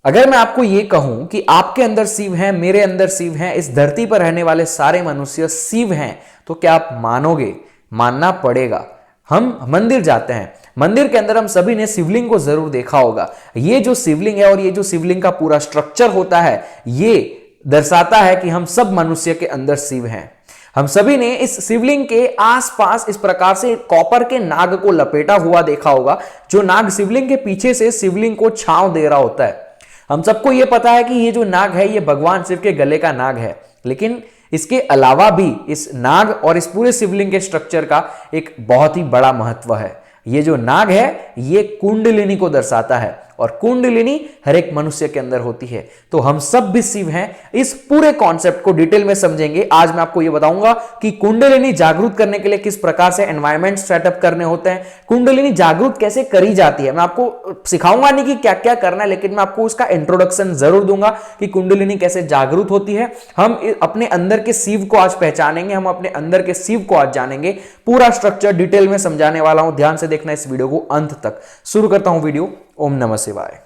अगर मैं आपको यह कहूं कि आपके अंदर शिव है, मेरे अंदर शिव है, इस धरती पर रहने वाले सारे मनुष्य शिव हैं, तो क्या आप मानोगे? मानना पड़ेगा। हम मंदिर जाते हैं, मंदिर के अंदर हम सभी ने शिवलिंग को जरूर देखा होगा। ये जो शिवलिंग है और ये जो शिवलिंग का पूरा स्ट्रक्चर होता है, ये दर्शाता है कि हम सब मनुष्य के अंदर शिव हैं। हम सभी ने इस शिवलिंग के आसपास इस प्रकार से कॉपर के नाग को लपेटा हुआ देखा होगा, जो नाग शिवलिंग के पीछे से शिवलिंग को छांव दे रहा होता है। हम सबको यह पता है कि ये जो नाग है ये भगवान शिव के गले का नाग है, लेकिन इसके अलावा भी इस नाग और इस पूरे शिवलिंग के स्ट्रक्चर का एक बहुत ही बड़ा महत्व है। ये जो नाग है ये कुंडलिनी को दर्शाता है, और कुंडलिनी हर एक मनुष्य के अंदर होती है। तो हम सब भी शिव हैं। इस पूरे कॉन्सेप्ट को डिटेल में समझेंगे। आज मैं आपको यह बताऊंगा कि कुंडलिनी जागरूक करने के लिए किस प्रकार से एनवायरमेंट सेटअप करने होते हैं, कुंडलिनी जागरूक कैसे करी जाती है। मैं आपको सिखाऊंगा नहीं कि क्या क्या करना है, लेकिन मैं आपको उसका इंट्रोडक्शन जरूर दूंगा कि कुंडलिनी कैसे जागरूक होती है। हम अपने अंदर के शिव को आज पहचानेंगे, हम अपने अंदर के शिव को आज जानेंगे। पूरा स्ट्रक्चर डिटेल में समझाने वाला हूं, ध्यान से देखना इस वीडियो को अंत तक। शुरू करता हूं वीडियो। ओम नमः शिवाय।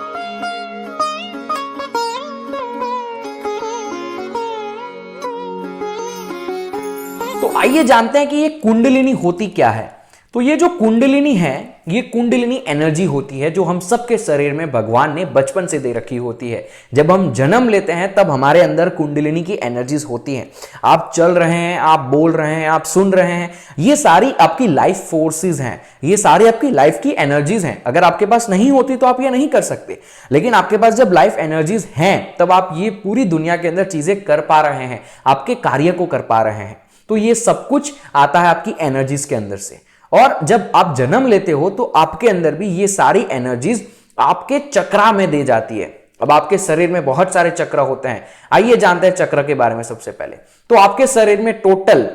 तो आइए जानते हैं कि ये कुंडलिनी होती क्या है। तो ये जो कुंडलिनी है, ये कुंडलिनी एनर्जी होती है जो हम सबके शरीर में भगवान ने बचपन से दे रखी होती है। जब हम जन्म लेते हैं तब हमारे अंदर कुंडलिनी की एनर्जीज होती हैं। आप चल रहे हैं, आप बोल रहे हैं, आप सुन रहे हैं, ये सारी आपकी लाइफ फोर्सेस हैं, ये सारी आपकी लाइफ की एनर्जीज हैं। अगर आपके पास नहीं होती तो आप ये नहीं कर सकते, लेकिन आपके पास जब लाइफ एनर्जीज हैं तब आप ये पूरी दुनिया के अंदर चीजें कर पा रहे हैं, आपके कार्य को कर पा रहे हैं। तो ये सब कुछ आता है आपकी एनर्जीज के अंदर से। और जब आप जन्म लेते हो तो आपके अंदर भी ये सारी एनर्जीज आपके चक्रा में दे जाती है। अब आपके शरीर में बहुत सारे चक्र होते हैं, आइए जानते हैं चक्र के बारे में। सबसे पहले तो आपके शरीर में टोटल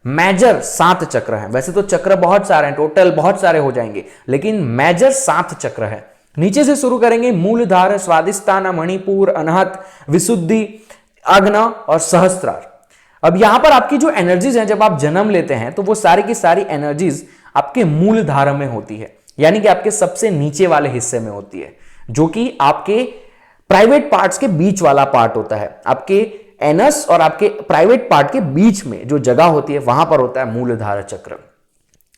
मेजर 7 चक्र हैं। वैसे तो चक्र बहुत सारे हैं, टोटल बहुत सारे हो जाएंगे, लेकिन मेजर 7 चक्र है। नीचे से शुरू करेंगे, मूलधार, स्वादिष्ठान, मणिपुर, अनाहत, विशुद्धि, आग्ना और सहस्त्रार। अब यहां पर आपकी जो एनर्जीज हैं, जब आप जन्म लेते हैं तो वो सारी की सारी एनर्जीज आपके मूल धार में होती है, यानी कि आपके सबसे नीचे वाले हिस्से में होती है, जो कि आपके प्राइवेट पार्ट्स के बीच वाला पार्ट होता है। आपके एनस और आपके प्राइवेट पार्ट के बीच में जो जगह होती है वहां पर होता है मूलधार चक्र,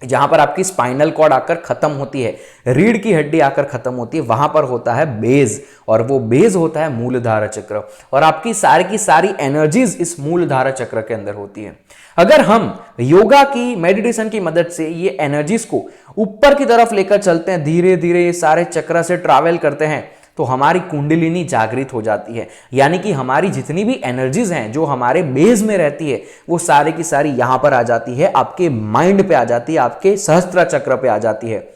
जहां पर आपकी स्पाइनल कॉर्ड आकर खत्म होती है, रीढ़ की हड्डी आकर खत्म होती है, वहां पर होता है बेज, और वो बेज होता है मूलधार चक्र। और आपकी सारी की सारी एनर्जीज इस मूलधार चक्र के अंदर होती है। अगर हम योगा की, मेडिटेशन की मदद से ये एनर्जीज को ऊपर की तरफ लेकर चलते हैं, धीरे धीरे ये सारे चक्र से ट्रैवल करते हैं, तो हमारी कुंडलिनी जागृत हो जाती है। यानी कि हमारी जितनी भी एनर्जीज हैं जो हमारे बेस में रहती है, वो सारी की सारी यहां पर आ जाती है, आपके माइंड पे आ जाती है, आपके सहस्त्र चक्र पे आ जाती है।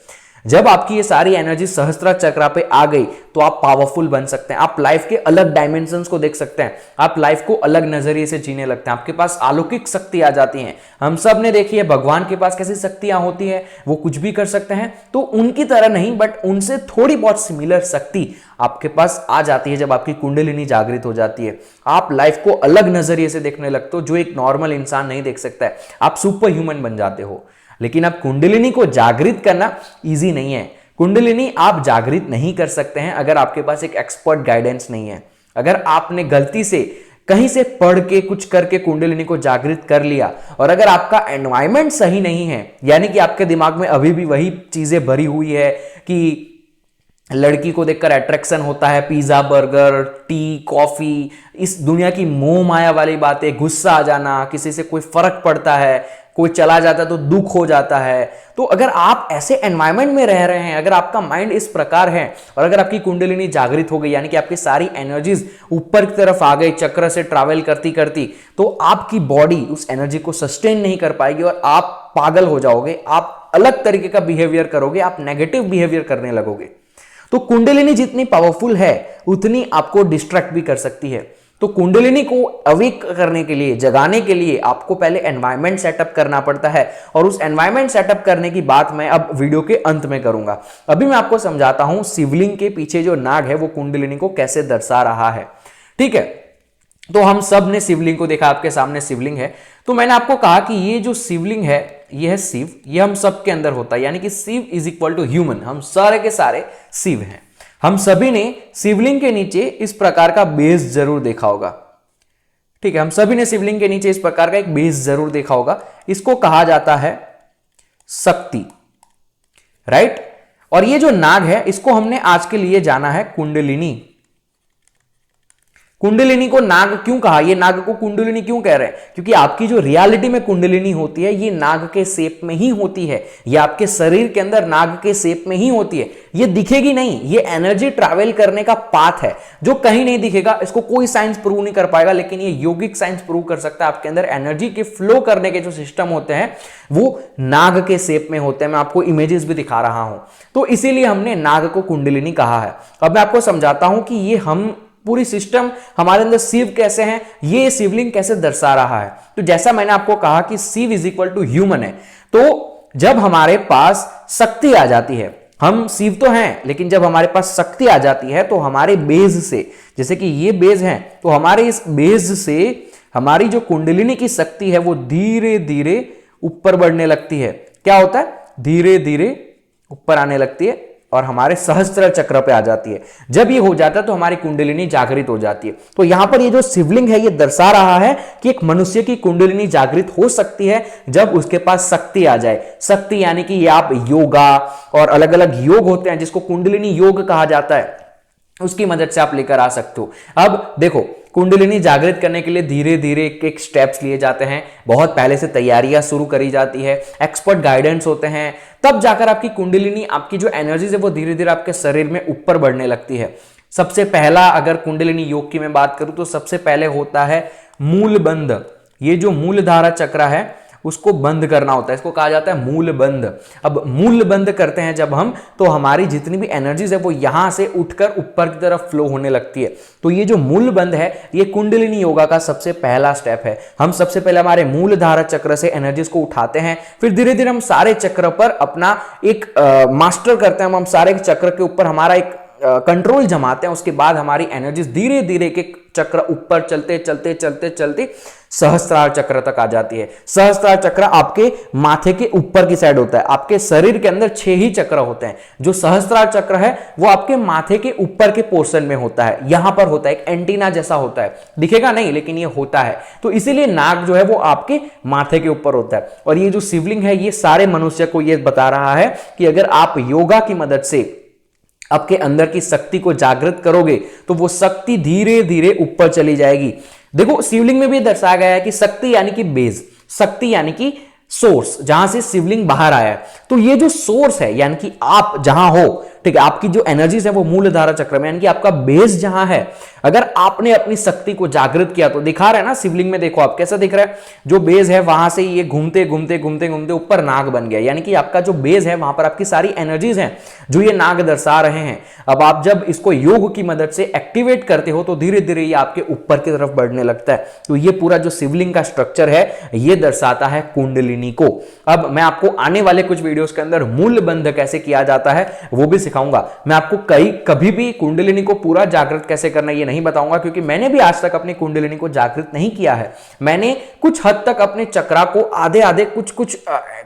जब आपकी ये सारी एनर्जी सहस्त्र चक्र पे आ गई तो आप पावरफुल बन सकते हैं, आप लाइफ के अलग डायमेंशंस को देख सकते हैं, आप लाइफ को अलग नजरिए से जीने लगते हैं, आपके पास अलौकिक शक्ति आ जाती हैं। हम सब ने देखी है भगवान के पास कैसी शक्तियां होती है, वो कुछ भी कर सकते हैं। तो उनकी तरह नहीं, बट उनसे थोड़ी बहुत सिमिलर शक्ति आपके पास आ जाती है जब आपकी कुंडलिनी जागृत हो जाती है। आप लाइफ को अलग नजरिए से देखने लगते हो, जो एक नॉर्मल इंसान नहीं देख सकता है। आप सुपर ह्यूमन बन जाते हो। लेकिन अब कुंडलिनी को जागृत करना इजी नहीं है। कुंडलिनी आप जागृत नहीं कर सकते हैं अगर आपके पास एक एक्सपर्ट गाइडेंस नहीं है। अगर आपने गलती से कहीं से पढ़ के कुछ करके कुंडलिनी को जागृत कर लिया, और अगर आपका एनवायरनमेंट सही नहीं है, यानी कि आपके दिमाग में अभी भी वही चीजें भरी हुई है कि लड़की को देखकर अट्रैक्शन होता है, पिज्जा, बर्गर, टी, कॉफी, इस दुनिया की मोह माया वाली बातें, गुस्सा आ जाना, किसी से कोई फर्क पड़ता है, कोई चला जाता है तो दुख हो जाता है। तो अगर आप ऐसे एनवायरनमेंट में रह रहे हैं, अगर आपका माइंड इस प्रकार है, और अगर आपकी कुंडलिनी जागृत हो गई, यानी कि आपकी सारी एनर्जीज ऊपर की तरफ आ गई चक्र से ट्रैवल करती करती, तो आपकी बॉडी उस एनर्जी को सस्टेन नहीं कर पाएगी और आप पागल हो जाओगे, आप अलग तरीके का बिहेवियर करोगे, आप नेगेटिव बिहेवियर करने लगोगे। तो कुंडलिनी जितनी पावरफुल है उतनी आपको डिस्ट्रैक्ट भी कर सकती है। तो कुंडलिनी को अवेक करने के लिए, जगाने के लिए आपको पहले एनवायरनमेंट सेटअप करना पड़ता है, और उस एनवायरनमेंट सेटअप करने की बात मैं अब वीडियो के अंत में करूंगा। अभी मैं आपको समझाता हूं शिवलिंग के पीछे जो नाग है वो कुंडलिनी को कैसे दर्शा रहा है। ठीक है, तो हम सब ने शिवलिंग को देखा, आपके सामने शिवलिंग है। तो मैंने आपको कहा कि ये जो शिवलिंग है, ये है शिव, ये हम सब के अंदर होता है, यानी कि Shiv is equal to human, हम सारे के सारे शिव हैं। हम सभी ने शिवलिंग के नीचे इस प्रकार का बेस जरूर देखा होगा। ठीक है, हम सभी ने शिवलिंग के नीचे इस प्रकार का एक बेस जरूर देखा होगा। इसको कहा जाता है शक्ति, राइट। और ये जो नाग है इसको हमने आज के लिए जाना है कुंडलिनी। कुंडलिनी को नाग क्यों कहा, ये नाग को कुंडलिनी क्यों कह रहे हैं? क्योंकि आपकी जो रियलिटी में कुंडलिनी होती है ये नाग के शेप में ही होती है, ये आपके शरीर के अंदर नाग के शेप में ही होती है। ये दिखेगी नहीं, ये एनर्जी ट्रैवल करने का पाथ है जो कहीं नहीं दिखेगा। इसको कोई साइंस प्रूव नहीं कर पाएगा, लेकिन ये यौगिक साइंस प्रूव कर सकता है। आपके अंदर एनर्जी के फ्लो करने के जो सिस्टम होते हैं वो नाग के शेप में होते हैं। मैं आपको इमेजेस भी दिखा रहा हूं, तो इसीलिए हमने नाग को कुंडलिनी कहा है। अब मैं आपको समझाता हूं कि ये हम पूरी सिस्टम हमारे अंदर शिव कैसे हैं, ये शिवलिंग कैसे दर्शा रहा है। तो जैसा मैंने आपको कहा कि Shiv is equal to human है, तो जब हमारे पास शक्ति आ जाती है, हम शिव तो हैं लेकिन जब हमारे पास शक्ति आ जाती है तो हमारे बेज से, जैसे कि ये बेज है, तो हमारे इस बेज से हमारी जो कुंडलिनी की शक्ति है वो धीरे धीरे ऊपर बढ़ने लगती है। क्या होता है? धीरे धीरे ऊपर आने लगती है और हमारे सहस्त्र चक्र पे आ जाती है। जब ये हो जाता है तो हमारी कुंडलिनी जागृत हो जाती है। तो यहां पर ये जो शिवलिंग है ये दर्शा रहा है कि एक मनुष्य की कुंडलिनी जागृत हो सकती है जब उसके पास शक्ति आ जाए। शक्ति यानी कि ये आप योगा और अलग अलग योग होते हैं जिसको कुंडलिनी योग कहा जाता है, उसकी मदद से आप लेकर आ सकते हो। अब देखो, कुंडलिनी जागृत करने के लिए धीरे धीरे एक एक स्टेप्स लिए जाते हैं, बहुत पहले से तैयारियां शुरू करी जाती है, एक्सपर्ट गाइडेंस होते हैं, तब जाकर आपकी कुंडलिनी, आपकी जो एनर्जी है वो धीरे धीरे आपके शरीर में ऊपर बढ़ने लगती है। सबसे पहला अगर कुंडलिनी योग की मैं बात करूं तो सबसे पहले होता है मूल बंध। ये जो मूलधारा चक्र है उसको बंद करना होता है, इसको कहा जाता है मूल बंद। अब मूल बंद करते हैं जब हम, तो हमारी जितनी भी एनर्जीज है वो यहां से उठकर ऊपर की तरफ फ्लो होने लगती है। तो ये जो मूल बंद है ये कुंडलिनी योगा का सबसे पहला स्टेप है। हम सबसे पहले हमारे मूल धारा चक्र से एनर्जीज को उठाते हैं, फिर धीरे धीरे हम सारे चक्र पर अपना एक मास्टर करते हैं। हम सारे चक्र के ऊपर हमारा एक कंट्रोल जमाते हैं। उसके बाद हमारी एनर्जीज धीरे धीरे के चक्र ऊपर चलते चलते चलते चलते सहस्त्रार चक्र तक आ जाती है। सहस्त्रार चक्र आपके माथे के ऊपर की साइड होता है। आपके शरीर के अंदर 6 ही चक्र होते हैं। जो सहस्त्रार चक्र है वो आपके माथे के ऊपर के पोर्शन में होता है, यहां पर होता है, एक एंटीना जैसा होता है, दिखेगा नहीं लेकिन ये होता है। तो इसीलिए नाग जो है वो आपके माथे के ऊपर होता है। और ये जो शिवलिंग है ये सारे मनुष्य को ये बता रहा है कि अगर आप योगा की मदद से आपके अंदर की शक्ति को जागृत करोगे तो वो शक्ति धीरे धीरे ऊपर चली जाएगी। देखो, शिवलिंग में भी दर्शाया गया है कि शक्ति यानी कि बेस, शक्ति यानी कि सोर्स, जहां से शिवलिंग बाहर आया है। तो ये जो सोर्स है यानी कि आप जहां हो, ठीक है, आपकी जो एनर्जीज है वो मूल धारा चक्र में, यानी कि आपका बेस जहां है, अगर आपने अपनी शक्ति को जागृत किया तो दिखा रहा है ना शिवलिंग में, देखो आप कैसा दिख रहा है, जो बेस है वहां से ये घूमते घूमते घूमते घूमते ऊपर नाग बन गया। यानी कि आपका जो बेस है वहां पर आपकी सारी एनर्जीज हैं जो ये नाग दर्शा रहे हैं। अब आप जब इसको योग की मदद से एक्टिवेट करते हो तो धीरे धीरे ये आपके ऊपर की तरफ बढ़ने लगता है। तो ये पूरा जो शिवलिंग का स्ट्रक्चर है ये दर्शाता है कुंडलिनी को। अब मैं आपको आने वाले कुछ वीडियोस के अंदर मूल बंध कैसे किया जाता है वो भी सिखाऊंगा। मैं आपको कभी भी कुंडलिनी को पूरा जागृत कैसे करना ये नहीं बताऊंगा, क्योंकि मैंने भी आज तक अपनी कुंडलिनी को जागृत नहीं किया है। मैंने कुछ हद तक अपने चक्रा को आधे आधे कुछ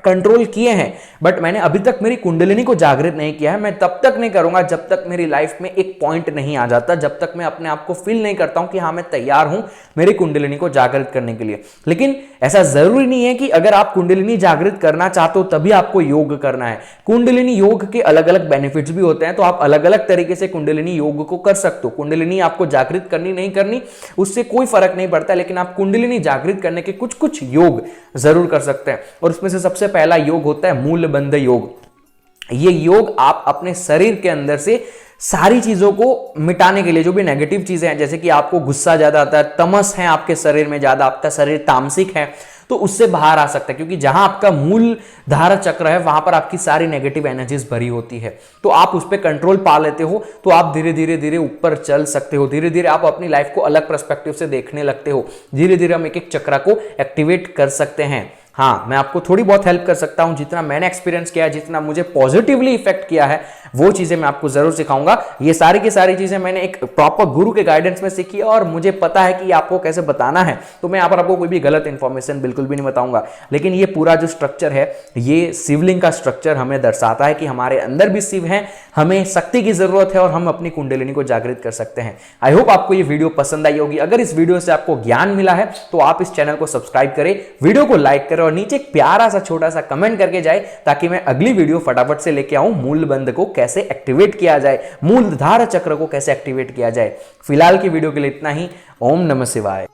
कंट्रोल किए हैं, बट मैंने अभी तक मेरी कुंडलिनी को जागृत नहीं किया है। मैं तब तक नहीं करूंगा जब तक मेरी लाइफ में एक पॉइंट नहीं आ जाता, जब तक मैं अपने आप को फील नहीं करता हूं कि हाँ मैं तैयार हूं मेरी कुंडलिनी को जागृत करने के लिए। लेकिन ऐसा जरूरी नहीं है कि अगर आप कुंडलिनी जागृत करना चाहते हो तभी आपको योग करना है। कुंडलिनी योग के अलग अलग बेनिफिट्स भी होते हैं, तो आप अलग अलग तरीके से कुंडलिनी योग को कर सकते हो। कुंडलिनी आपको जागृत करनी नहीं करनी उससे कोई फर्क नहीं पड़ता, लेकिन आप कुंडलिनी जागृत करने के कुछ कुछ योग जरूर कर सकते हैं। और उसमें से सबसे पहला योग होता है मूल बंध योग। ये योग आप अपने शरीर के अंदर से सारी चीजों को मिटाने के लिए, जो भी नेगेटिव चीजें हैं, जैसे कि आपको गुस्सा ज्यादा आता है, तमस है आपके शरीर में ज्यादा, आपका शरीर तामसिक है, तो उससे बाहर आ सकता है। क्योंकि जहां आपका मूल धारा चक्र है वहां पर आपकी सारी नेगेटिव एनर्जीज भरी होती है, तो आप उस पर कंट्रोल पा लेते हो तो आप धीरे धीरे धीरे ऊपर चल सकते हो। धीरे धीरे आप अपनी लाइफ को अलग पर्सपेक्टिव से देखने लगते हो। धीरे धीरे हम एक एक चक्र को एक्टिवेट कर सकते हैं। हाँ, मैं आपको थोड़ी बहुत हेल्प कर सकता हूं, जितना मैंने एक्सपीरियंस किया है, जितना मुझे पॉजिटिवली इफेक्ट किया है वो चीजें मैं आपको जरूर सिखाऊंगा। ये सारी की सारी चीजें मैंने एक प्रॉपर गुरु के गाइडेंस में सीखी है और मुझे पता है कि आपको कैसे बताना है, तो मैं यहाँ पर आपको कोई भी गलत इंफॉर्मेशन बिल्कुल भी नहीं बताऊंगा। लेकिन ये पूरा जो स्ट्रक्चर है, ये शिवलिंग का स्ट्रक्चर हमें दर्शाता है कि हमारे अंदर भी शिव है, हमें शक्ति की जरूरत है और हम अपनी कुंडलिनी को जागृत कर सकते हैं। आई होप आपको ये वीडियो पसंद आई होगी। अगर इस वीडियो से आपको ज्ञान मिला है तो आप इस चैनल को सब्सक्राइब करें, वीडियो को लाइक करें और नीचे एक प्यारा सा छोटा सा कमेंट करके जाए, ताकि मैं अगली वीडियो फटाफट से लेके आऊं मूल बंध को कैसे एक्टिवेट किया जाए, मूलधार चक्र को कैसे एक्टिवेट किया जाए। फिलहाल की वीडियो के लिए इतना ही। ओम नमः शिवाय।